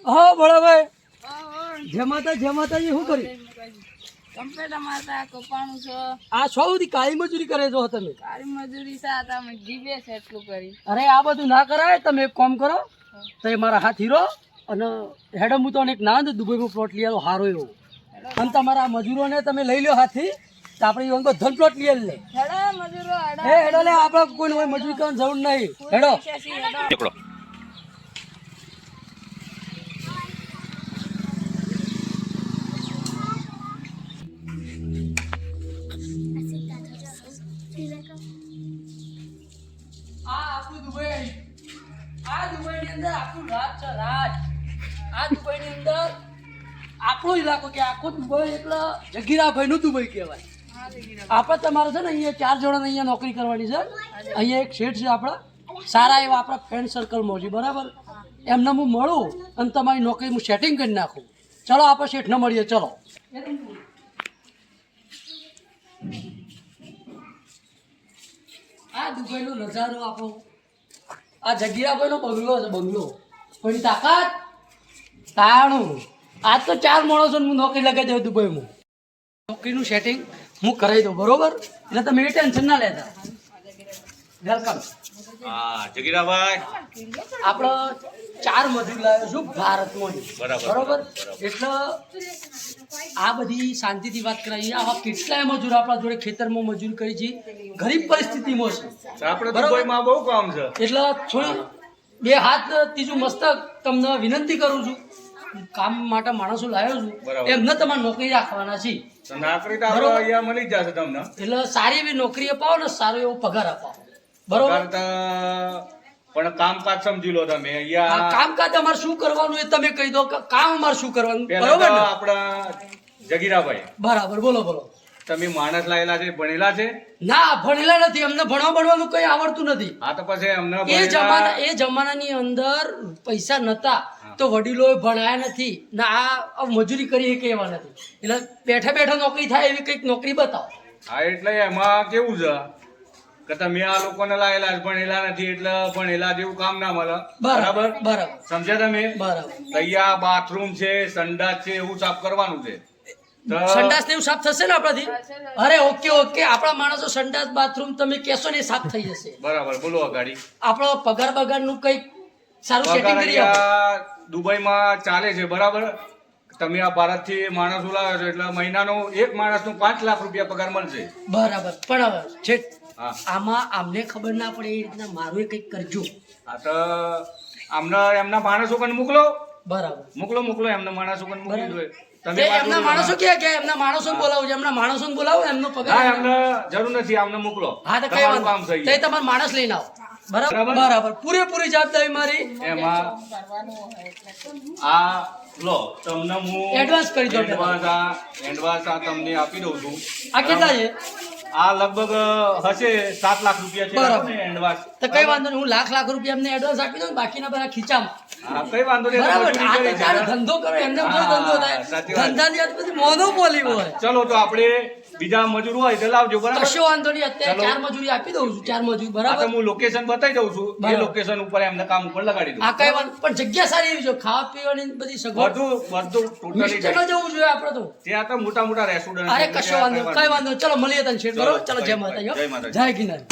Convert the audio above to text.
હા બળાભાઈ, જમાતા જમાતાજી શું કર્યું? કમ્પ્લેટ મારતા કપાણું છે. આ છો બધી કાળી મજૂરી કરે છો તમે? કાળી મજૂરી છે તમે જીવે છે એટલું કરી. અરે આ બધું ના કરાય. તમે એક કામ કરો, તમે મારા હાથ હીરો અને હેડમ હું તો એક ના દુબઈમાં પ્લોટ લઈ આવ્યો સારો એવો, અને તમારા મજૂરોને તમે લઈ લો હાથથી તો આપણે બધો પ્લોટ લઈ લે. હેડો મજૂરો એ હેડો લે, આપણે કોઈ મજૂરી કરવાની જરૂર નહીં. હેડો. આ આપણું દુબઈ, આ દુબઈની અંદર આપણું રાજ છે, રાજ. આ દુબઈની અંદર આપણો ઇલાકો કે આખો દુબઈ એટલે જગીરાભાઈનું દુબઈ કહેવાય. આપણે તમારે છે ને અહીંયા 4 જણાને અહીંયા નોકરી કરવાની છે. અહીંયા એક શેઠ છે આપણા, સારા એવા આપણા ફ્રેન્ડ સર્કલમાં છે, બરાબર? એમને હું મળું અને તમારી નોકરી હું સેટિંગ કરી નાખું. ચલો આપણે શેઠને મળીએ. ચલો. આ દુબઈનો નજારો આપણો, આ જગીરાભાઈનો બંગલો છે, બંગલો. કોઈ તાકાત તાણું. આજ તો 4 માણસો હું નોકરી લગાવી દઉં દુબઈમાં. નોકરીનું સેટિંગ હું કરાવી દઉં, બરોબર? એટલે તમે એ ટેન્શન ના લેતા. વેલકમ. હા જગીરાભાઈ, આપણે 4 મજૂર લાવ્યો છું ભારતમાં, બરોબર? એટલે આ બધી શાંતિથી વાત કરાવી. આવા કેટલાય મજૂર આપણા જોડે ખેતરમાં મજૂર કરી છે, ગરીબ પરિસ્થિતિમાં છે. આપણે દુબઈમાં બહુ કામ છે. એટલે થોડી 2 હાથ ત્રીજું મસ્તક તમને વિનંતી કરું છું, કામ માટે માણસો લાવ્યો છું, એમને તમારે નોકરી રાખવાના છે. નોકરી તો આપણે અહીંયા મળી જશે તમને. એટલે સારી એવી નોકરી અપાવો ને સારો એવો પગાર અપાવો, બરોબર? પગાર તો પણ કામકાજ સમજી લો તમે. આ અહીંયા કામકાજ અમારે શું કરવાનું એ તમે કહી દો કે કામ અમારે શું કરવાનું, પહેલા બરોબર તો ને? આપણા જગીરાભાઈ, બરાબર, બોલો બોલો. તમે માણસ લાયેલા છે, ભણેલા છે? ના, ભણેલા નથી. અમને ભણવાનું કઈ આવડતું નથી. હા તો પછી અમને એ જમાનાની અંદર પૈસા નતા તો વડીલો ભણાયા નથી ના, આ મજૂરી કરી કે એવા નથી. એટલે બેઠા બેઠા નોકરી થાય એવી કઈક નોકરી બતાવો. હા એટલે એમાં કેવું છે કે તમે આ લોકોને લાયેલા છે, ભણેલા નથી, એટલે ભણેલા જેવું કામ ના મળે. બરાબર બરાબર સમજ્યા તમે? બરાબર. તૈયાર બાથરૂમ છે, સંડાસ છે, એવું સાફ કરવાનું છે. સંડાસ ને એવું સાફ થશે ને આપણાથી? અરે ઓકે ઓકે, આપણા માણસો સંડાસ બાથરૂમ તમે કહેશો ને સાફ થઈ જશે. બરાબર, બોલો અગાડી. આપણો પગાર બગાર નું કઈક સારું સેટિંગ કરી આપો. દુબઈમાં ચાલે છે, બરાબર? તમે આ ભારત થી માણસો લાવ્યો છો એટલે મહિનાનો એક માણસ નું 5 લાખ રૂપિયા પગાર મળશે. બરાબર. પણ હવે છે હા, આમાં અમને ખબર ના પડે એ રીતના મારું કઈક કરજો. આ તો આમને એમના માણસો પણ મોકલો. બરાબર, મોકલો એમના માણસો પણ મોકલી દો. તે એમના માણસો કે એમના માણસો બોલાવો, એમના માણસો બોલાવો, એમનો ના, પગાર. એમને જરૂર નથી, આમને મોકલો. હા તો કઈ તમારું કામ વાંધો થઈ નહીં. જાય. તે તમારા માણસ લઈને આવો. બરાબર બરાબર, પૂરેપૂરી જવાબદારી મારી. એમાં આ લો, તમને હું એડવાન્સ કરી દો. એડવાન્સ આ તમને આપી દઉં છું. આ કેટલા છે? આ લગભગ હશે 7 લાખ રૂપિયા છે. બરાબર. એડવાન્સ તો કઈ વાંધો નહીં, હું લાખ રૂપિયા એમને એડવાન્સ આપી દઉં, બાકીના બધા ખીચામાં. હા, કઈ વાંધો નહીં. બરાબર. મજૂરી આ તો કરી છે. તારે ધંધો કરો, એમને કોઈ હા, ધંધો થાય. સાચી વાત. ધંધાની આ બધી મોનોપોલી હોય. ચલો તો આપણે બીજા મજૂર હોય તો લાવજો, બરાબર? કશો વાંધો નહીં. અત્યારે ચાલો. 4 મજૂરી આપી દઉં છું, 4 મજૂરી. આ તો બરાબર. હું લોકેશન બતાવી દઉં છું. એ બરાબર. લોકેશન ઉપર એમને કામ ઉપર લગાડી દઉં. આ કઈ વાંધો, પણ જગ્યા સારી એવી છે, ખાવા પીવાની બધી સગવડ. બધું ટોટલી મિસ્ટેક ન જવું જોઈએ આપણે તો. ત્યાં તો મોટા રેસ્ટોરન્ટ. અરે કશો વાંધો, કઈ વાંધો. ચલો મળીએ તને શેઠ, બરોબર? ચલો, જય માતા. જય માતાજી. જય ગિરનાર.